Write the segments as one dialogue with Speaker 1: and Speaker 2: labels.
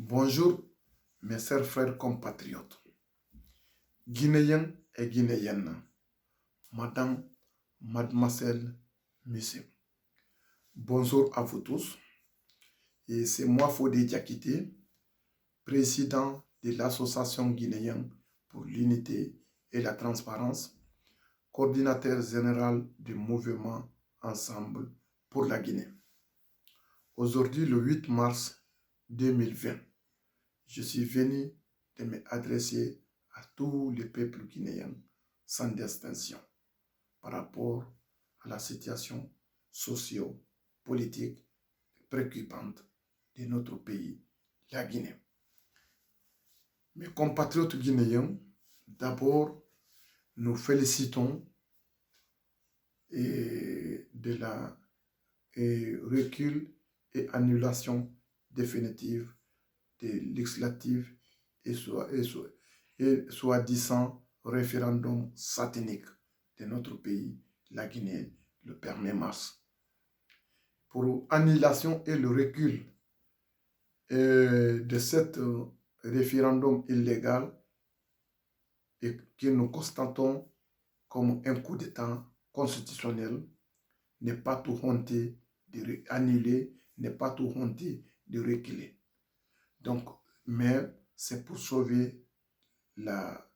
Speaker 1: Bonjour, mes chers frères compatriotes, Guinéens et Guinéennes, Madame, Mademoiselle, Monsieur. Bonjour à vous tous. Et c'est moi, Fodé Diakité, président de l'Association guinéenne pour l'unité et la transparence, coordinateur général du mouvement Ensemble pour la Guinée. Aujourd'hui, le 8 mars 2020, je suis venu de m'adresser à tous les peuples guinéens sans distinction par rapport à la situation socio-politique préoccupante de notre pays, la Guinée. Mes compatriotes guinéens, d'abord, nous félicitons de la recul et annulation définitive des législatives et soi-disant référendum satanique de notre pays, la Guinée, le 1er mars. Pour annulation et le recul de cet référendum illégal et que nous constatons comme un coup d'État constitutionnel, n'est pas tout honté de annuler, n'est pas tout honté de reculer. Donc, mais c'est pour sauver la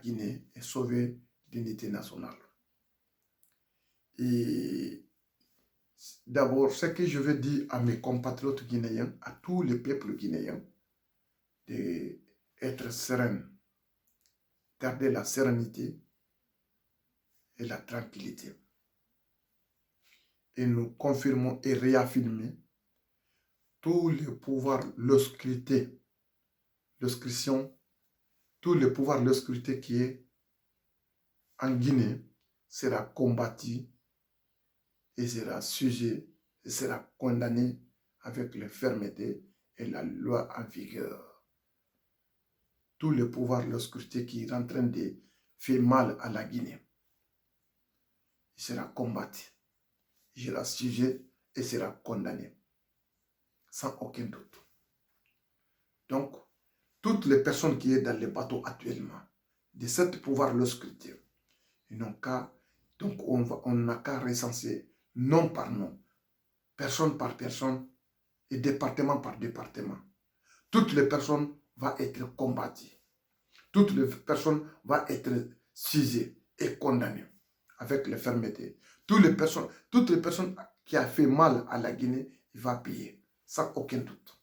Speaker 1: Guinée et sauver l'unité nationale. Et d'abord, ce que je veux dire à mes compatriotes guinéens, à tous les peuples guinéens, d'être sereins, garder la sérénité et la tranquillité. Et nous confirmons et réaffirmons tous les pouvoirs, l'inscription, tout le pouvoir, l'inscription qui est en Guinée sera combattu et sera sujet et sera condamné avec la fermeté et la loi en vigueur. Tout le pouvoir, l'inscription qui est en train de faire mal à la Guinée, il sera combattu, il sera sujet et sera condamné, sans aucun doute. Donc, toutes les personnes qui sont dans les bateaux actuellement, de ce pouvoir, l'inscription, ils n'ont qu'à, donc on n'a qu'à recenser nom par nom, personne par personne et département par département. Toutes les personnes vont être combattues. Toutes les personnes vont être sujet et condamnées avec la fermeté. Toutes les personnes qui ont fait mal à la Guinée, ils vont payer, sans aucun doute.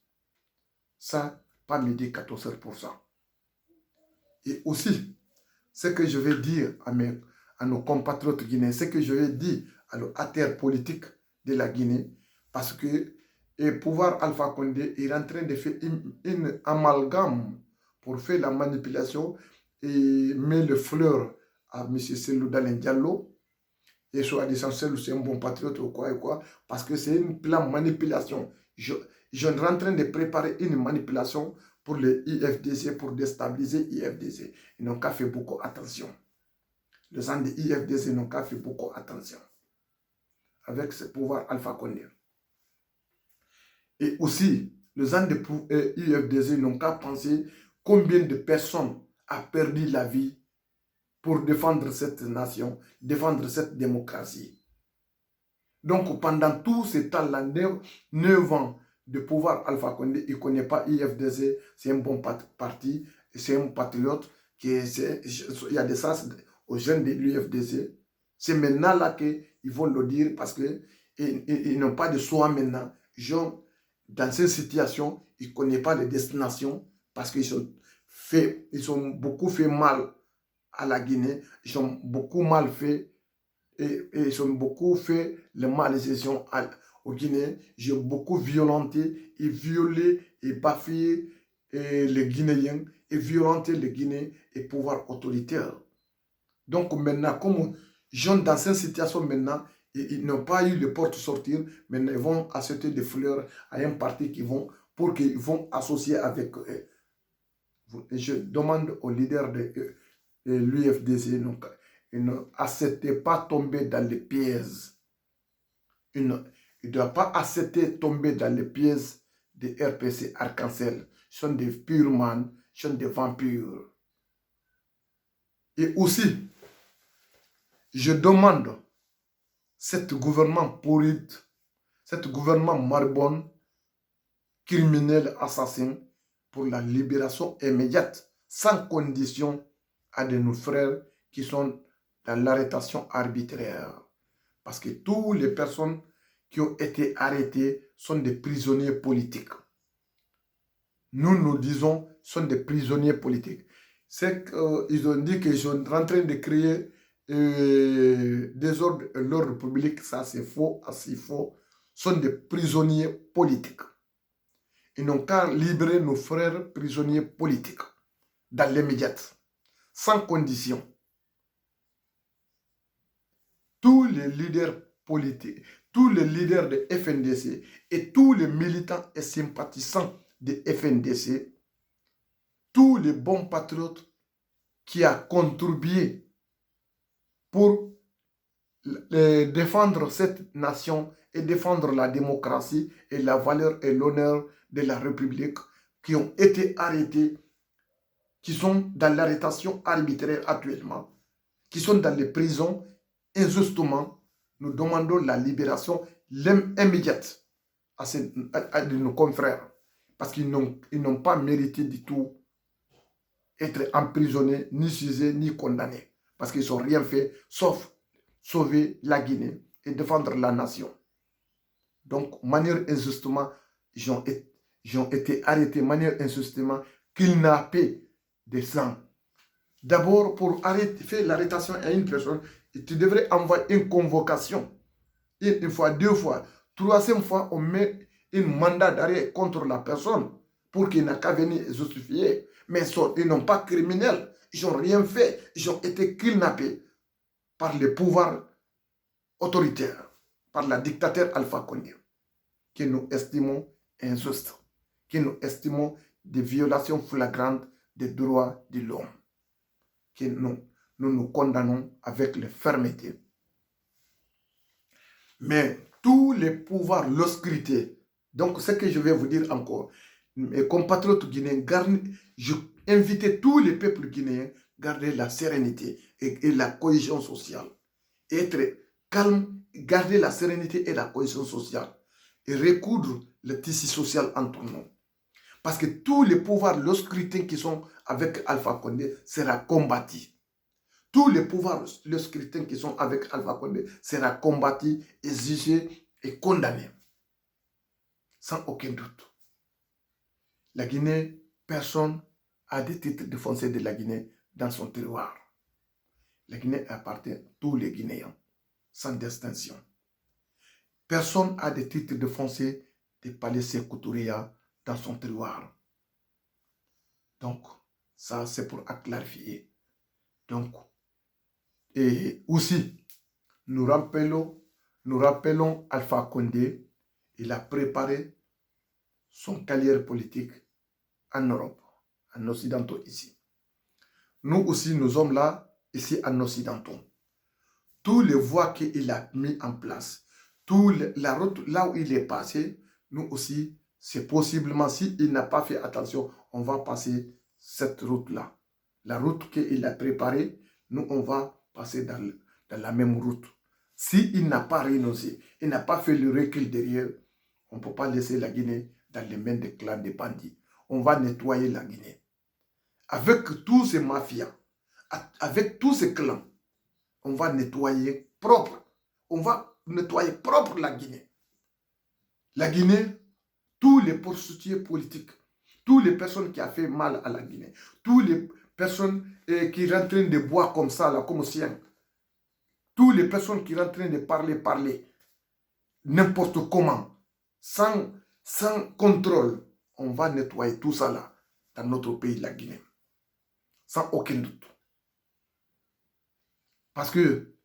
Speaker 1: Ça, pas midi 14%. Et aussi, ce que je vais dire à nos compatriotes guinéens, ce que je vais dire à l'acteur politique de la Guinée, parce que le pouvoir Alpha Condé est en train de faire une amalgame pour faire la manipulation et met le fleur à M. Cellou Dalein Diallo, et soi-disant c'est un bon patriote ou quoi et quoi, parce que c'est une plan manipulation. Je suis en train de préparer une manipulation pour le IFDC, pour déstabiliser l'IFDC. Ils n'ont qu'à faire beaucoup attention. Les gens de l'IFDC n'ont qu'à faire beaucoup attention avec ce pouvoir Alpha Condé. Et aussi, les gens de l'IFDC n'ont qu'à penser combien de personnes ont perdu la vie pour défendre cette nation, défendre cette démocratie. Donc, pendant tout ce temps-là, 9 ans de pouvoir Alpha Condé, il ne connaît pas IFDC, c'est un bon parti, c'est un patriote, il y a des sens aux jeunes de l'IFDC. C'est maintenant là qu'ils vont le dire parce qu'ils n'ont pas de choix maintenant. Dans cette situation, ils ne connaissent pas les destinations parce qu'ils ont beaucoup fait mal à la Guinée, ils ont beaucoup mal fait et ils ont beaucoup fait les malédictions au Guinée. J'ai beaucoup violenté et violé et bafoué les Guinéens et violenté les Guinéens et pouvoir autoritaire. Donc maintenant, comme ils sont dans cette situation maintenant, ils n'ont pas eu le porte sortir, maintenant ils vont acheter des fleurs à un parti pour qu'ils vont associer avec eux. Je demande aux leaders de l'UFDC, n'acceptez pas tomber dans les pièges. Il ne doit pas accepter tomber dans les pièges des RPC Arc-en-Ciel, sont des pyromans, sont des vampires. Et aussi, je demande cet gouvernement pourri, cet gouvernement marbonne, criminel, assassin, pour la libération immédiate, sans condition, à de nos frères qui sont dans l'arrestation arbitraire. Parce que toutes les personnes qui ont été arrêtées sont des prisonniers politiques. Nous disons, sont des prisonniers politiques. C'est qu'ils ont dit qu'ils sont en train de créer l'ordre public. Ça, c'est faux, assez faux. Sont des prisonniers politiques. Ils n'ont qu'à libérer nos frères prisonniers politiques dans l'immédiat, sans condition. Tous les leaders politiques, tous les leaders de FNDC et tous les militants et sympathisants de FNDC, tous les bons patriotes qui ont contribué pour défendre cette nation et défendre la démocratie et la valeur et l'honneur de la République, qui ont été arrêtés, qui sont dans l'arrestation arbitraire actuellement, qui sont dans les prisons injustement. Nous demandons la libération immédiate de nos confrères, parce qu'ils n'ont pas mérité du tout être emprisonnés, ni jugés, ni condamnés, parce qu'ils n'ont rien fait, sauf sauver la Guinée et défendre la nation. Donc, manière injustement, ils ont été arrêtés, manière injustement, kidnappés des gens. D'abord, pour faire l'arrestation à une personne, tu devrais envoyer une convocation. Une fois, deux fois, troisième fois, on met un mandat d'arrêt contre la personne pour qu'il n'a qu'à venir justifier. Mais ils n'ont pas criminels, ils n'ont rien fait, ils ont été kidnappés par les pouvoirs autoritaires, par la dictature Alpha Condé, que nous estimons injuste, que nous estimons des violations flagrantes des droits de l'homme, que nous condamnons avec la fermeté. Mais tous les pouvoirs l'obscurité, donc ce que je vais vous dire encore, mes compatriotes guinéens, je invite tous les peuples guinéens à garder la sérénité et la cohésion sociale. Être calme, garder la sérénité et la cohésion sociale. Et recoudre le tissu social entre nous. Parce que tous les pouvoirs, le scrutin qui sont avec Alpha Condé sera combattu. Tous les pouvoirs, le scrutin qui sont avec Alpha Condé sera combattu, exigé et condamné. Sans aucun doute. La Guinée, personne a des titres de foncier de la Guinée dans son terroir. La Guinée appartient à tous les Guinéens, sans distinction. Personne n'a des titres de foncier de Palais Sékou Touria dans son terroir. Donc, ça c'est pour clarifier. Donc, et aussi, nous rappelons Alpha Condé, il a préparé son carrière politique en Europe, en Occidentaux ici. Nous aussi, nous sommes là, ici en Occidentaux. Tous les voies qu'il a mis en place, la route là où il est passé, nous aussi, c'est possiblement, s'il n'a pas fait attention, on va passer cette route-là. La route qu'il a préparée, nous, on va passer dans la même route. S'il n'a pas renoncé, il n'a pas fait le recul derrière, on ne peut pas laisser la Guinée dans les mains des clans de bandits. On va nettoyer la Guinée. Avec tous ces mafias, avec tous ces clans, on va nettoyer propre. On va nettoyer propre la Guinée. La Guinée, tous les prostituées politiques, toutes les personnes qui ont fait mal à la Guinée, toutes les personnes qui sont en train de boire comme ça, là, comme sien, toutes les personnes qui sont en train de parler, n'importe comment, sans contrôle, on va nettoyer tout ça là, dans notre pays, la Guinée. Sans aucun doute. Parce que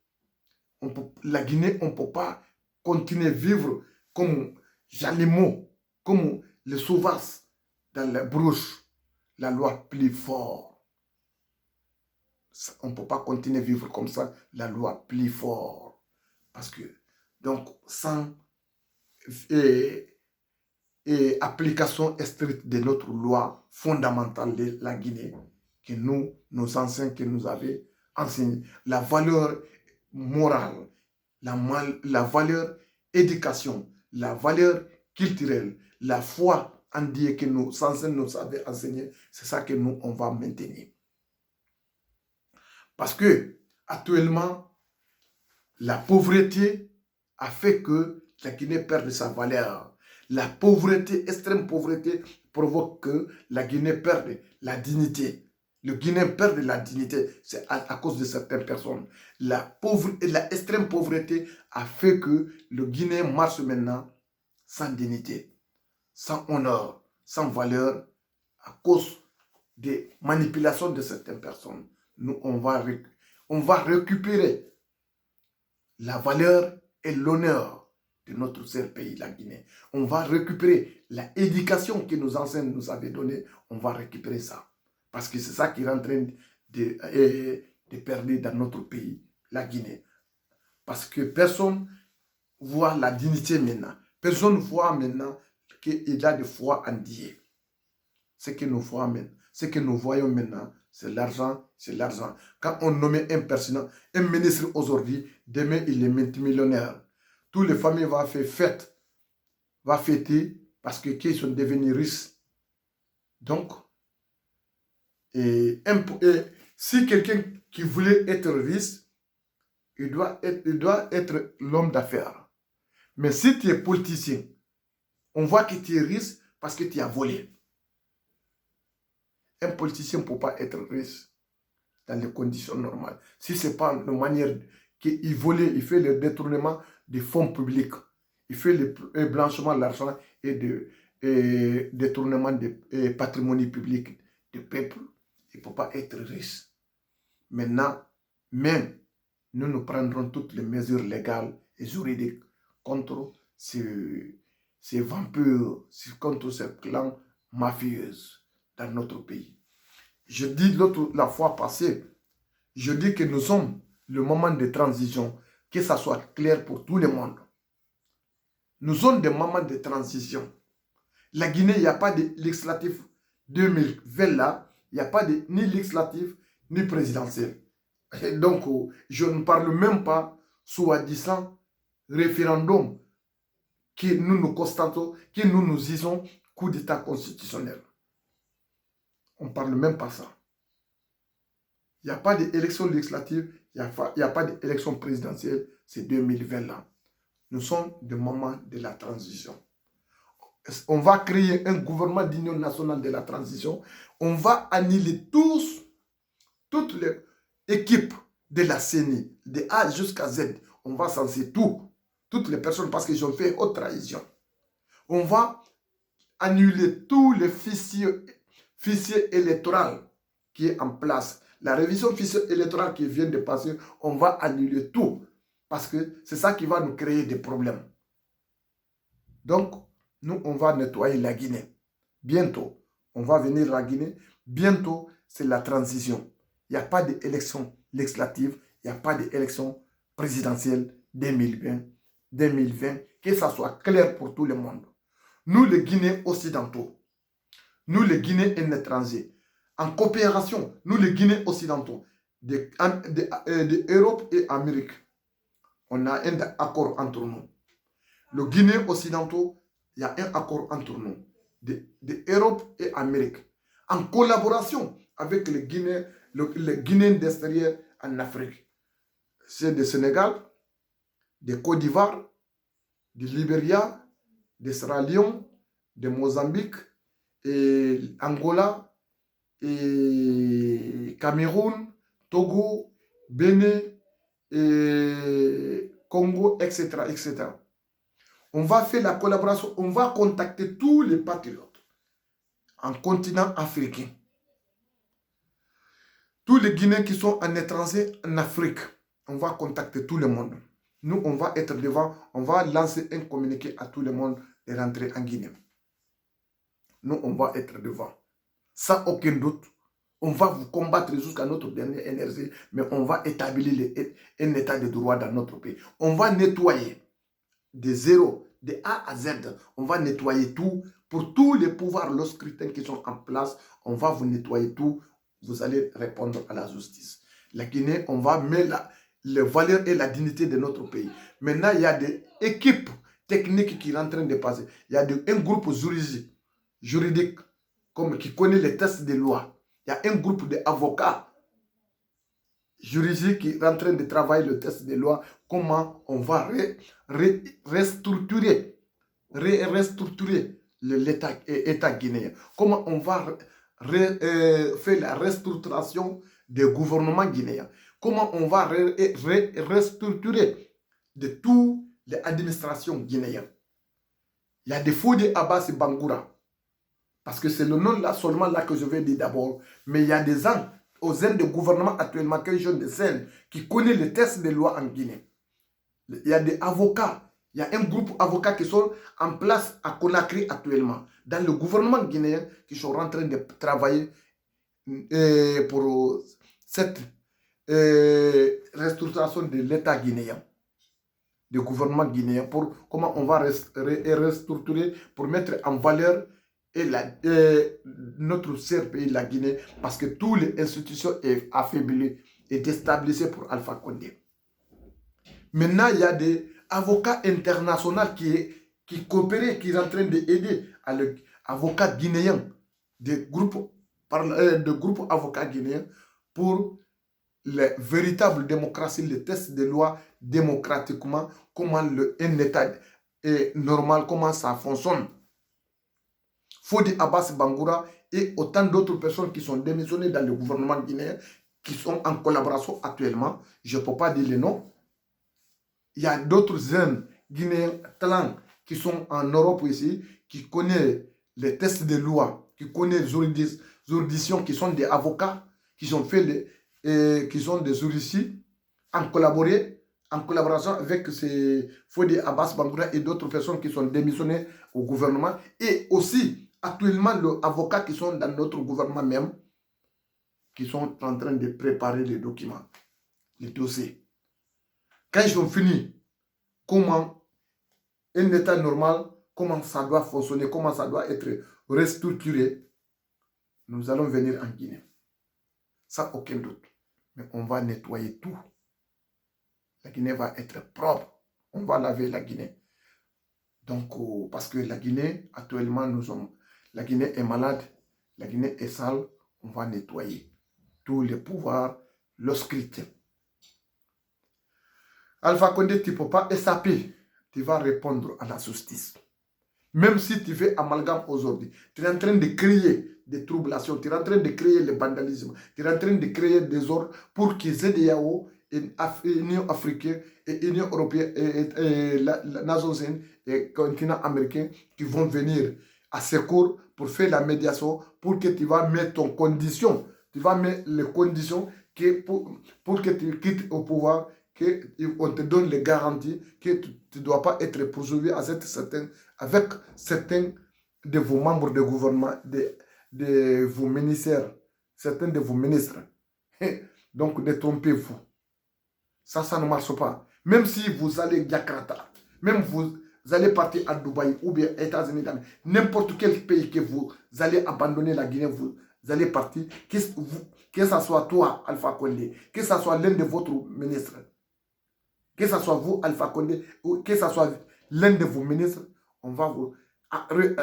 Speaker 1: la Guinée, on ne peut pas continuer à vivre comme les animaux, comme les sauvages dans la brouche. La loi plus fort. On ne peut pas continuer à vivre comme ça, la loi plus fort. Parce que, donc, sans et application stricte de notre loi fondamentale de la Guinée, que nous, nos anciens que nous avaient enseigné, la valeur morale, la valeur éducation, la valeur culturelle, la foi en Dieu que nos anciens nous avaient enseigné, c'est ça que nous, on va maintenir. Parce que, actuellement, la pauvreté a fait que la Guinée perde sa valeur. La pauvreté, extrême pauvreté, provoque que la Guinée perde la dignité. Le Guinéen perd la dignité, c'est à cause de certaines personnes. La extrême pauvreté a fait que le Guinéen marche maintenant sans dignité, sans honneur, sans valeur, à cause des manipulations de certaines personnes. Nous, on va récupérer la valeur et l'honneur de notre seul pays, la Guinée. On va récupérer l'éducation que nos anciens nous avaient donnée. On va récupérer ça. Parce que c'est ça qui est en train de perdre dans notre pays, la Guinée. Parce que personne voit la dignité maintenant. Personne voit maintenant qu'il y a de foi en Dieu. Ce que nous voyons maintenant, ce que nous voyons maintenant, c'est l'argent, c'est l'argent. Quand on nomme un président, un ministre aujourd'hui, demain il est multimillionnaire. Toutes les familles vont faire fête, vont fêter parce qu'ils sont devenus riches. Donc, si quelqu'un qui voulait être riche, il doit être l'homme d'affaires. Mais si tu es politicien, on voit que tu es riche parce que tu as volé. Un politicien ne peut pas être riche dans les conditions normales. Si ce n'est pas de manière qu'il volait, il fait le détournement des fonds publics, il fait le blanchiment de l'argent et le détournement des patrimonies publics du peuple, il ne peut pas être riche. Maintenant, même nous prendrons toutes les mesures légales et juridiques contre ces vampires, contre ces clans mafieux dans notre pays. Je dis la fois passée, je dis que nous sommes le moment de transition, que ça soit clair pour tout le monde. Nous sommes des moments de transition. La Guinée, il n'y a pas de législatif 2020 là, il n'y a pas ni législatif ni présidentiel. Et donc, je ne parle même pas, soi-disant, référendum que nous constatons, que nous disons coup d'état constitutionnel. On ne parle même pas ça. Il n'y a pas d'élection législative, il n'y a pas d'élection présidentielle, c'est 2020 là. Nous sommes des moments de la transition. On va créer un gouvernement d'union nationale de la transition. On va annuler toutes les équipes de la CENI, de A jusqu'à Z. On va censurer toutes les personnes parce qu'ils ont fait haute trahison. On va annuler tous les fichiers électoraux qui est en place. La révision fichier électoral qui vient de passer, on va annuler tout. Parce que c'est ça qui va nous créer des problèmes. Donc, nous, on va nettoyer la Guinée. Bientôt, on va venir à la Guinée. Bientôt, c'est la transition. Il n'y a pas d'élection législative, il n'y a pas d'élection présidentielle 2020, que ça soit clair pour tout le monde. Nous, les Guinéens occidentaux, nous, les Guinéens étrangers, en coopération, nous, les Guinéens occidentaux, d'Europe et Amérique, on a un accord entre nous. Le Guinéen occidentaux, il y a un accord entre nous, d'Europe et Amérique, en collaboration avec les Guinéens d'extérieur en Afrique. C'est du Sénégal, de Côte d'Ivoire, du Libéria, de Sierra Leone, de Mozambique, et Angola, et Cameroun, Togo, Bénin, et Congo, etc., etc. On va faire la collaboration, on va contacter tous les patriotes en continent africain. Tous les Guinéens qui sont en étranger en Afrique, on va contacter tout le monde. Nous, on va être devant, on va lancer un communiqué à tout le monde de rentrer en Guinée. Nous, on va être devant. Sans aucun doute, on va vous combattre jusqu'à notre dernière énergie, mais on va établir un état de droit dans notre pays. On va nettoyer de zéro, de A à Z. On va nettoyer tout. Pour tous les pouvoirs, les scrutins qui sont en place, on va vous nettoyer tout. Vous allez répondre à la justice. La Guinée, on va mettre les valeurs et la dignité de notre pays. Maintenant, il y a des équipes techniques qui sont en train de passer. Il y a un groupe juridique qui connaît les tests de loi. Il y a un groupe d'avocats juridiques qui est en train de travailler le test de loi. Comment on va restructurer l'État guinéen. Comment on va faire la restructuration des gouvernements guinéens. Comment on va restructurer de toutes les administrations guinéennes. Il y a des Fodi Abbas Bangoura. Parce que c'est le nom là seulement là que je vais dire d'abord. Mais il y a des gens aux aides de gouvernement actuellement qui connaissent les tests de loi en Guinée. Il y a des avocats. Il y a un groupe d'avocats qui sont en place à Conakry actuellement. Dans le gouvernement guinéen qui sont en train de travailler pour cette restructuration de l'État guinéen. Du gouvernement guinéen. Pour comment on va restructurer pour mettre en valeur notre cher pays, la Guinée, parce que toutes les institutions sont affaiblies et déstabilisées pour Alpha Condé. Maintenant, il y a des avocats internationaux qui coopèrent, qui sont en train d'aider les avocats guinéens, des groupes avocats guinéens pour les véritables démocraties, les tests de loi démocratiquement, comment un État est normal, comment ça fonctionne. Fodi Abbas Bangoura et autant d'autres personnes qui sont démissionnées dans le gouvernement guinéen, qui sont en collaboration actuellement. Je ne peux pas dire les noms. Il y a d'autres jeunes Guinéens talents qui sont en Europe ici, qui connaissent les tests de loi, qui connaissent les juridictions, qui sont des avocats, qui sont des juristes, en collaboration avec ces Fodi Abbas Bangoura et d'autres personnes qui sont démissionnées au gouvernement. Et aussi, actuellement, les avocats qui sont dans notre gouvernement même, qui sont en train de préparer les documents, les dossiers. Quand ils ont fini, comment un État normal, comment ça doit fonctionner, comment ça doit être restructuré, nous allons venir en Guinée. Sans aucun doute. Mais on va nettoyer tout. La Guinée va être propre. On va laver la Guinée. Donc, parce que la Guinée, actuellement, la Guinée est malade, la Guinée est sale, on va nettoyer tous les pouvoirs, le scrutin. Alpha Condé, tu ne peux pas échapper. Tu vas répondre à la justice. Même si tu fais amalgame aujourd'hui, tu es en train de créer des troublations, tu es en train de créer le vandalisme, tu es en train de créer des ordres pour que ZDAO, l'Union africaine, et l'Union européenne, et la Nations Unies, et le continent américain, qui vont venir à secours pour faire la médiation, pour que tu vas mettre ton condition, tu vas mettre les conditions pour que tu quittes au pouvoir, qu'on te donne les garanties que tu ne dois pas être poursuivi avec certains de vos membres de gouvernement, de vos ministères, certains de vos ministres. Donc, ne trompez-vous. Ça ne marche pas. Même si vous allez à Jakarta, même vous allez partir à Dubaï ou bien aux États-Unis, n'importe quel pays que vous allez abandonner la Guinée, vous allez partir, que ce soit toi, Alpha Condé, que ce soit l'un de votre ministres, que ce soit vous, Alpha Condé, ou que ce soit l'un de vos ministres, on va vous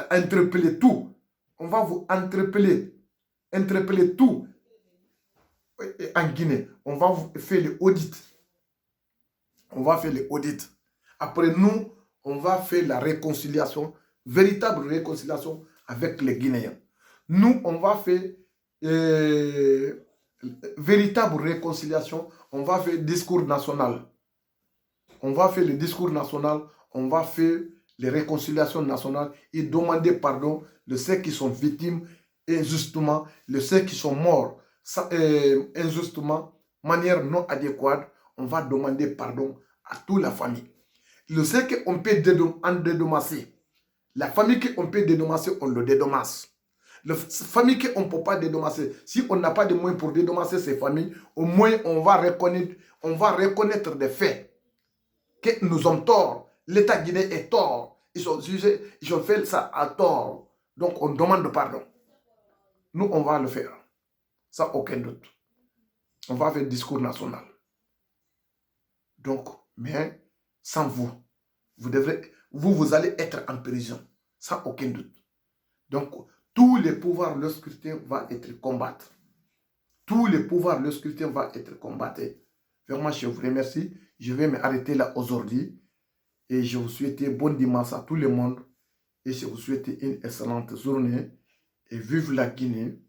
Speaker 1: interpeller tout. On va vous interpeller tout en Guinée. On va vous faire l'audit. On va faire l'audit. Après nous, on va faire la réconciliation, véritable réconciliation avec les Guinéens. Nous, on va faire véritable réconciliation. On va faire discours national. On va faire le discours national, on va faire les réconciliations nationales et demander pardon de ceux qui sont victimes injustement, de ceux qui sont morts injustement, manière non adéquate. On va demander pardon à toute la famille. Le ceux qu'on peut dédommager, la famille qu'on peut dédommager, on le dédommage. La famille qu'on ne peut pas dédommager, si on n'a pas de moyens pour dédommager ces familles, au moins on va reconnaître des faits. Que nous sommes tort, l'État guinéen est tort, ils ont jugé, ils ont fait ça à tort. Donc on demande pardon. Nous, on va le faire. Sans aucun doute. On va faire discours national. Donc, mais sans vous, vous allez être en prison. Sans aucun doute. Donc, tous les pouvoirs, le scrutin va être combattu. Tous les pouvoirs, le scrutin va être combattu. Vraiment, je vous remercie. Je vais m'arrêter là aujourd'hui. Et je vous souhaite bon dimanche à tout le monde. Et je vous souhaite une excellente journée. Et vive la Guinée.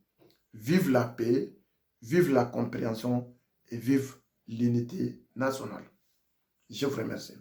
Speaker 1: Vive la paix. Vive la compréhension. Et vive l'unité nationale. Je vous remercie.